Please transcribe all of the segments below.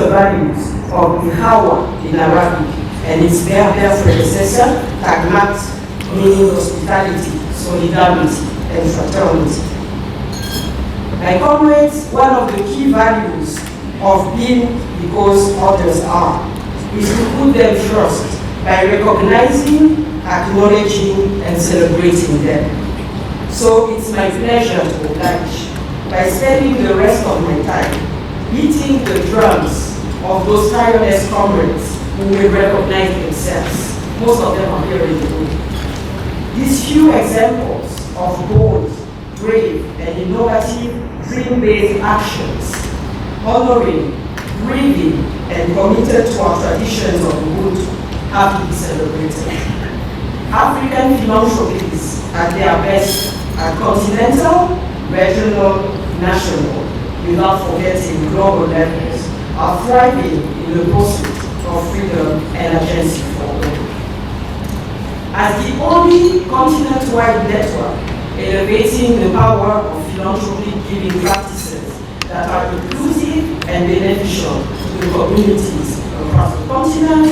the values of Ihawa in Arabic and its Berber predecessor, Tagmat, meaning hospitality, solidarity, and fraternity. My comrades, one of the key values of being because others are is to put them first by recognizing, acknowledging, and celebrating them. So it's my pleasure to oblige by spending the rest of my time beating the drums of those tireless comrades who will recognize themselves. Most of them are here in the room. These few examples of bold, brave, and innovative dream-based actions, honoring, breathing, and committed to our traditions of Ubuntu, have to be celebrated. African philanthropies at their best at continental, regional, national, without forgetting global levels, are thriving in the pursuit of freedom and agency for all. As the only continent-wide network elevating the power of philanthropy giving practices that are inclusive and beneficial to the communities across the continent,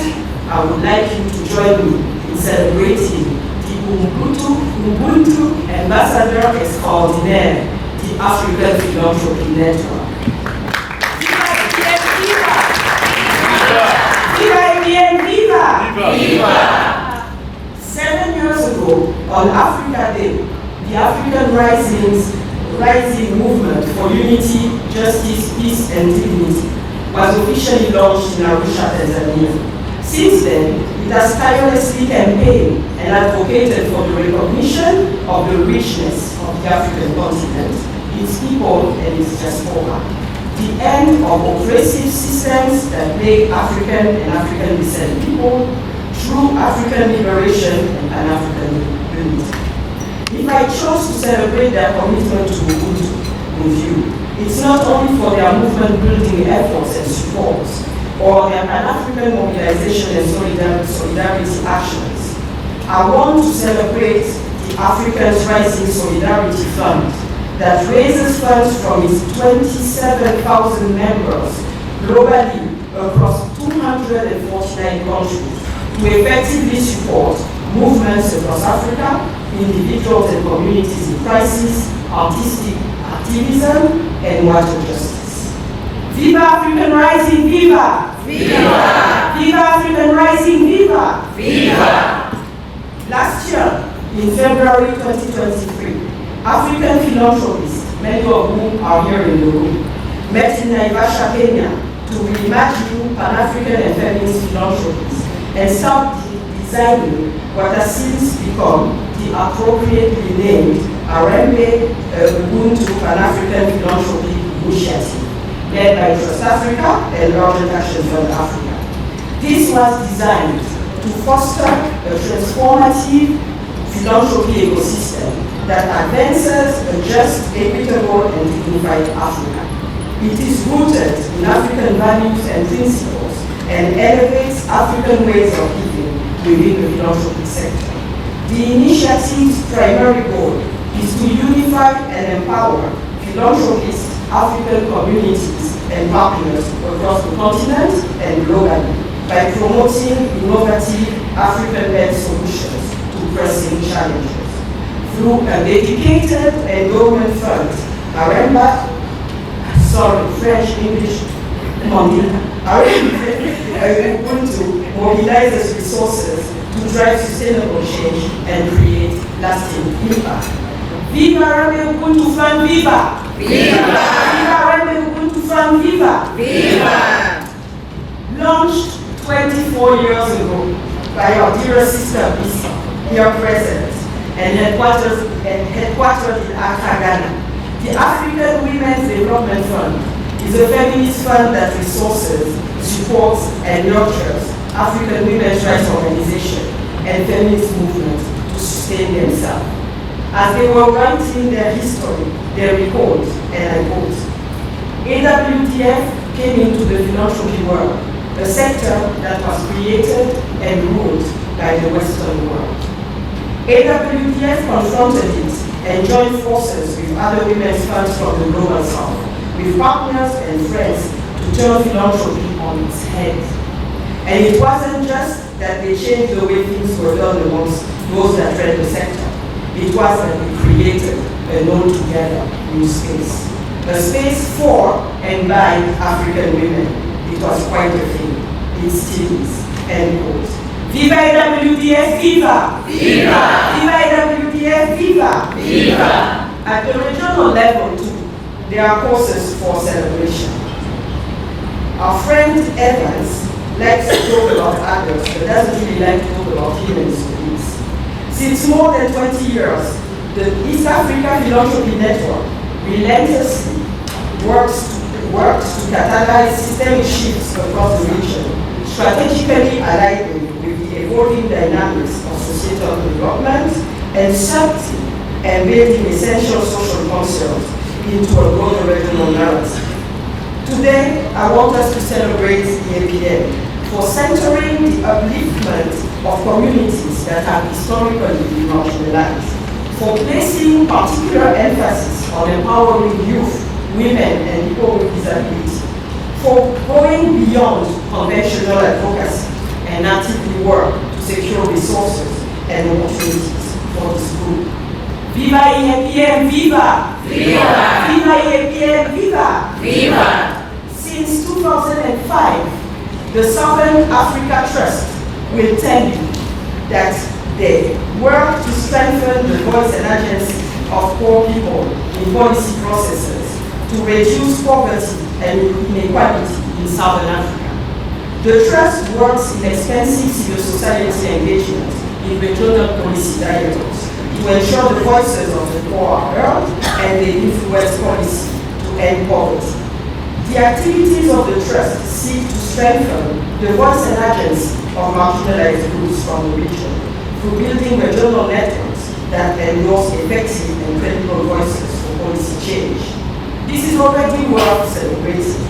I would like you to join me in celebrating the Ubuntu Ambassador Extraordinaire, the African Philanthropy Network. Viva APN, viva! Viva! 7 years ago, on Africa Day, the African Rising Movement for Unity, Justice, Peace, and Dignity was officially launched in Arusha, Tanzania. Since then, it has tirelessly campaigned and advocated for the recognition of the richness of the African continent, its people, and its diaspora. The end of oppressive systems that plague African and African descent people, true African liberation and Pan-African unity. If I chose to celebrate their commitment to Ubuntu with you, it's not only for their movement-building efforts and supports, or their Pan-African mobilization and solidarity actions. I want to celebrate the Africans Rising Solidarity Fund that raises funds from its 27,000 members globally across 249 countries to effectively support movements across Africa, individuals and communities in crisis, artistic activism, and water justice. Viva African Rising, viva! Viva! Viva African Rising, viva! Viva! Last year, in February 2023, African philanthropists, many of whom are here in the room, met in Naivasha, Kenya to reimagine Pan-African and feminist philanthropies and start designing what has since become the appropriately named Arembe Ubuntu Pan-African Philanthropy Initiative, led by Trust Africa and Urgent Action Fund Africa. This was designed to foster a transformative philanthropy ecosystem that advances a just, equitable, and dignified Africa. It is rooted in African values and principles and elevates African ways of living within the philanthropy sector. The initiative's primary goal is to unify and empower philanthropists, African communities, and partners across the continent and globally by promoting innovative African-led solutions to pressing challenges. Through a dedicated endowment fund, Aremba, French, English, Ubuntu mobilizes resources to drive sustainable change and create lasting impact. Viva Aremba Ubuntu Fund, viva! Viva! Viva Aremba Ubuntu Fund, viva! Viva! Launched 24 years ago by our dear sister Bisi, here present, and headquartered in Accra, Ghana. The African Women's Development Fund is a feminist fund that resources, supports, and nurtures African women's rights organizations and feminist movements to sustain themselves. As they were writing their history, they recalled, and I quote, AWDF came into the philanthropy world, a sector that was created and ruled by the Western world. AWDF confronted it and joined forces with other women's funds from the global south, with partners and friends to turn philanthropy on its head. And it wasn't just that they changed the way things were done amongst those that ran the sector. It was that they created an altogether new space. A space for and by African women. It was quite a thing. It still is. End quote. Viva AWDF, viva! Viva! Viva AWDF, viva! Viva! At the regional level too, there are causes for celebration. Our friend Evans likes to talk about others, but doesn't really like to talk about human stories. Since more than 20 years, the East Africa Philanthropy Network relentlessly works to catalyze systemic shifts across the region, strategically aligning with the evolving dynamics of societal development and sculpting and building essential social concerns into a broader regional narrative. Today, I want us to celebrate the APN for centering the upliftment of communities that have historically been marginalized, for placing particular emphasis on empowering youth, women, and people with disability, for going beyond conventional advocacy and actively work to secure resources and opportunities for this group. Viva APN, viva! Viva! Viva APN, viva! Viva! Since 2005, the Southern Africa Trust will tell you that they work to strengthen the voice and agency of poor people in policy processes to reduce poverty and inequality in Southern Africa. The Trust works in extensive civil society engagement in regional policy dialogues to ensure the voices of the poor are heard and they influence policy to end poverty. The activities of the Trust seek to strengthen the voice and agency of marginalized groups from the region through building regional networks that endorse effective and credible voices for policy change. This is already worth celebrating,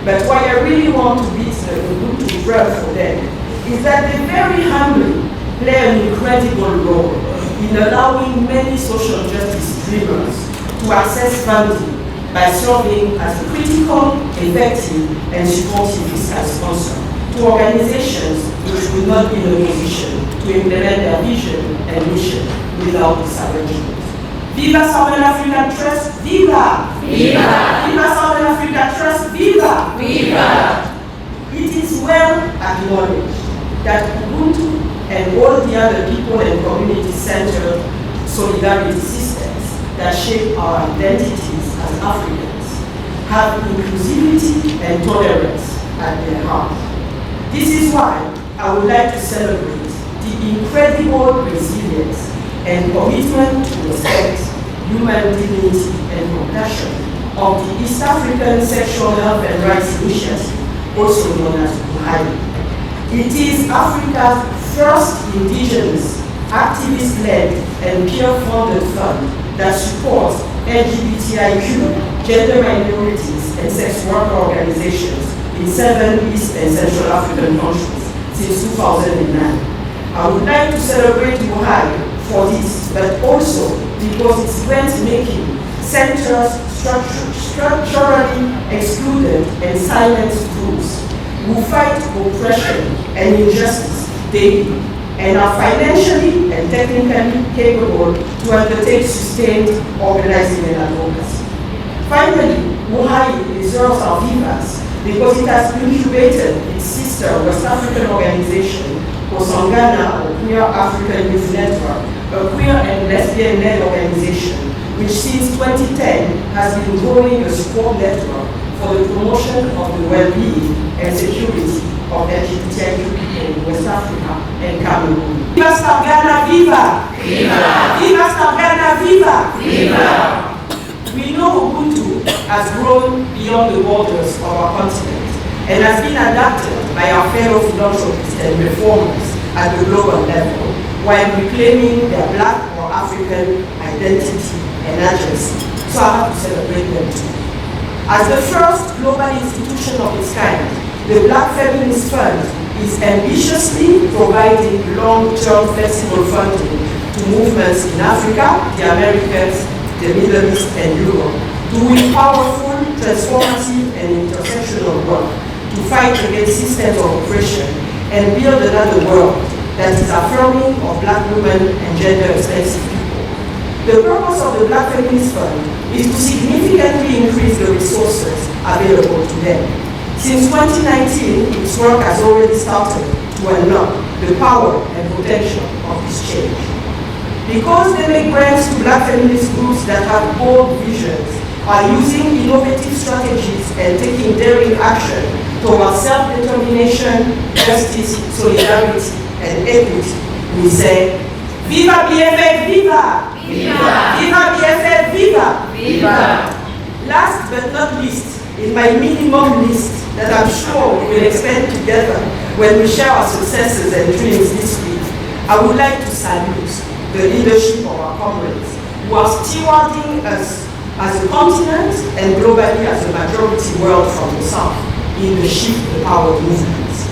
but why I really want to beat the good drum for them is that they very humbly play an incredible role in allowing many social justice dreamers to access funding by serving as a critical, effective, and supportive fiscal sponsor to organizations which will not be in a position to implement their vision and mission without this arrangement. Viva Southern African Trust, viva! Viva! Viva Southern African Trust, viva! Viva! It is well acknowledged that Ubuntu and all the other people and community-centered solidarity systems that shape our identities as Africans have inclusivity and tolerance at their heart. This is why I would like to celebrate the incredible resilience and commitment to respect, human dignity, and compassion of the East African Sexual Health and Rights Initiative, also known as UHAI. It is Africa's first indigenous, activist-led, and peer-funded fund that supports LGBTIQ, gender minorities, and sex worker organizations in 7 East and Central African countries since 2009. I would like to celebrate UHAI for this, but also because its grant-making centers structurally excluded and silenced groups who fight oppression and injustice daily and are financially and technically capable to undertake sustained organizing and advocacy. Finally, UHAI deserves our vivas because it has incubated its sister West African organization, Kosangana, or Queer African Youth Network, a queer and lesbian-led organization, which since 2010 has been growing a support network for the promotion of the well-being and security of LGBTIQ people in West Africa and Cameroon. Viva Ghana, viva! Viva! Viva Ghana, viva! Viva! We know Ubuntu has grown beyond the borders of our continent and has been adapted by our fellow philanthropists and reformers at the global level while reclaiming their Black or African identity and agency. So I have to celebrate them too. As the first global institution of its kind, the Black Feminist Fund is ambitiously providing long-term flexible funding to movements in Africa, the Americas, the Middle East, and Europe doing powerful, transformative, and intersectional work to fight against systems of oppression and build another world that is affirming of Black women and gender-expensive people. The purpose of the Black Feminist Fund is to significantly increase the resources available to them. Since 2019, its work has already started to unlock the power and potential of this change. Because they make grants to Black feminist groups that have bold visions, are using innovative strategies and taking daring action towards self-determination, justice, solidarity, and equity, we say, Viva BFF, Viva! Viva! Viva BFF, Viva! Viva! Last but not least, in my minimum list that I'm sure we will expand together when we share our successes and dreams this week, I would like to salute the leadership of our comrades who are stewarding us as a continent and globally as a majority world from the South in the Shift the Power movements.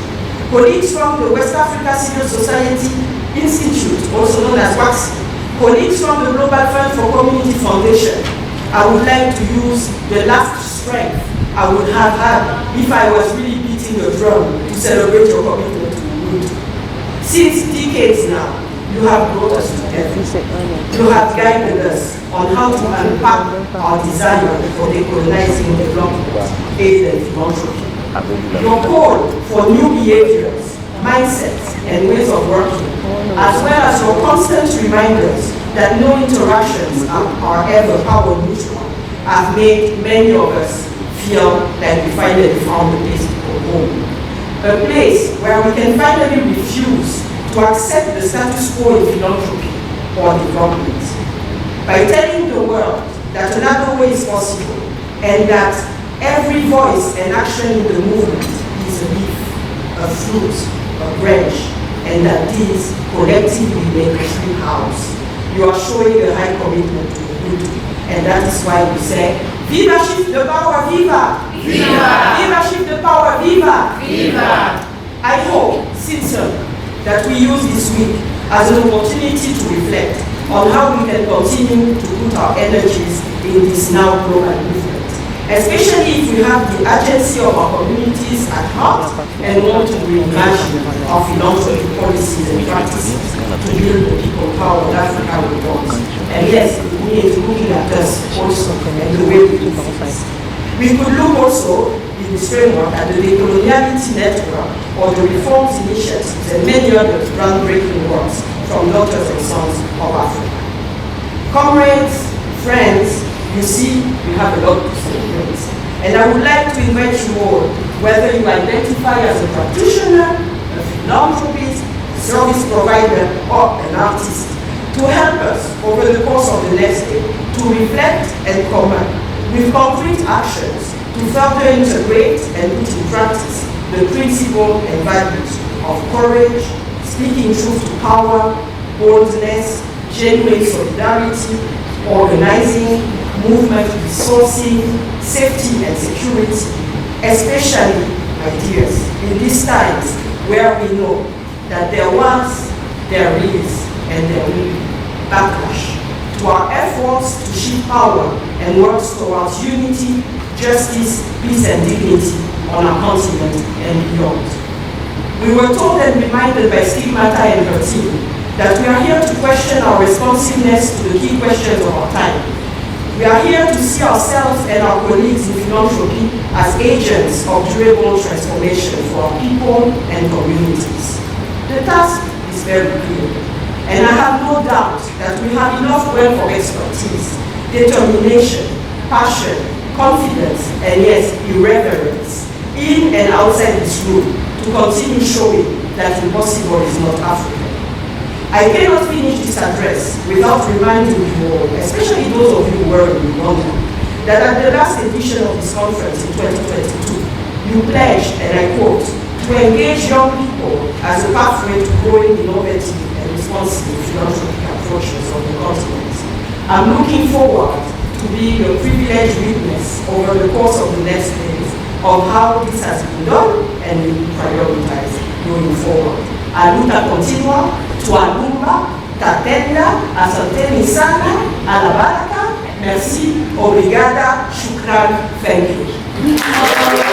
Colleagues from the West Africa Civil Society Institute, also known as WACSI, colleagues from the Global Fund for Community Foundation, I would like to use the last strength I would have had if I was really beating a drum to celebrate your commitment to the good. Since decades now, you have brought us together. You have guided us on how to unpack our desire for decolonizing development, aid and philanthropy. Your call for new behaviors, mindsets, and ways of working, as well as your constant reminders that no interactions are ever power neutral, have made many of us feel like we finally found a place to go home. A place where we can finally refuse to accept the status quo in philanthropy or development. By telling the world that another way is possible and that every voice and action in the movement is a leaf, a fruit, a branch, and that these collectively make a tree house. You are showing a high commitment to the good, and that is why we say, Viva Shift the Power, Viva! Viva! Viva Shift the Power, Viva! Viva! I hope, sincerely, that we use this week as an opportunity to reflect on how we can continue to put our energies in this now global movement, especially if we have the agency of our communities at heart and want to reimagine our philanthropy policies and practices to build the people power that Africa will want. And yes, it means looking at us also and the way we do things. We could look also in this framework at the Decoloniality Network or the Reforms Initiatives and many other groundbreaking works from daughters and sons of Africa. Comrades, friends, you see, we have a lot to celebrate. And I would like to invite you all, whether you identify as a practitioner, a philanthropist, service provider, or an artist, to help us over the course of the next day to reflect and comment with concrete actions to further integrate and put in practice the principle and values of courage, speaking truth to power, boldness, genuine solidarity, organizing, movement resourcing, safety and security, especially, my dears, in these times where we know that there was, there is, and there will be backlash to our efforts to shift power and work towards unity, justice, peace and dignity on our continent and beyond. We were told and reminded by Stigmata and her team that we are here to question our responsiveness to the key questions of our time. We are here to see ourselves and our colleagues in philanthropy as agents of durable transformation for our people and communities. The task is very clear, and I have no doubt that we have enough wealth of expertise, determination, passion, confidence, and yes, irreverence in and outside this room to continue showing that impossible is not Africa. I cannot finish this address without reminding you all, especially those of you who were in London, that at the last edition of this conference in 2022, you pledged, and I quote, to engage young people as a pathway to growing innovative and responsible philanthropic approaches on the continent. I'm looking forward to being a privileged witness over the course of the next days of how this has been done and will be prioritized going forward. A luta continua, Tualumba, Tatenda, Asanteni Sana, Alabaraka, Merci, obrigada, shukran, thank you.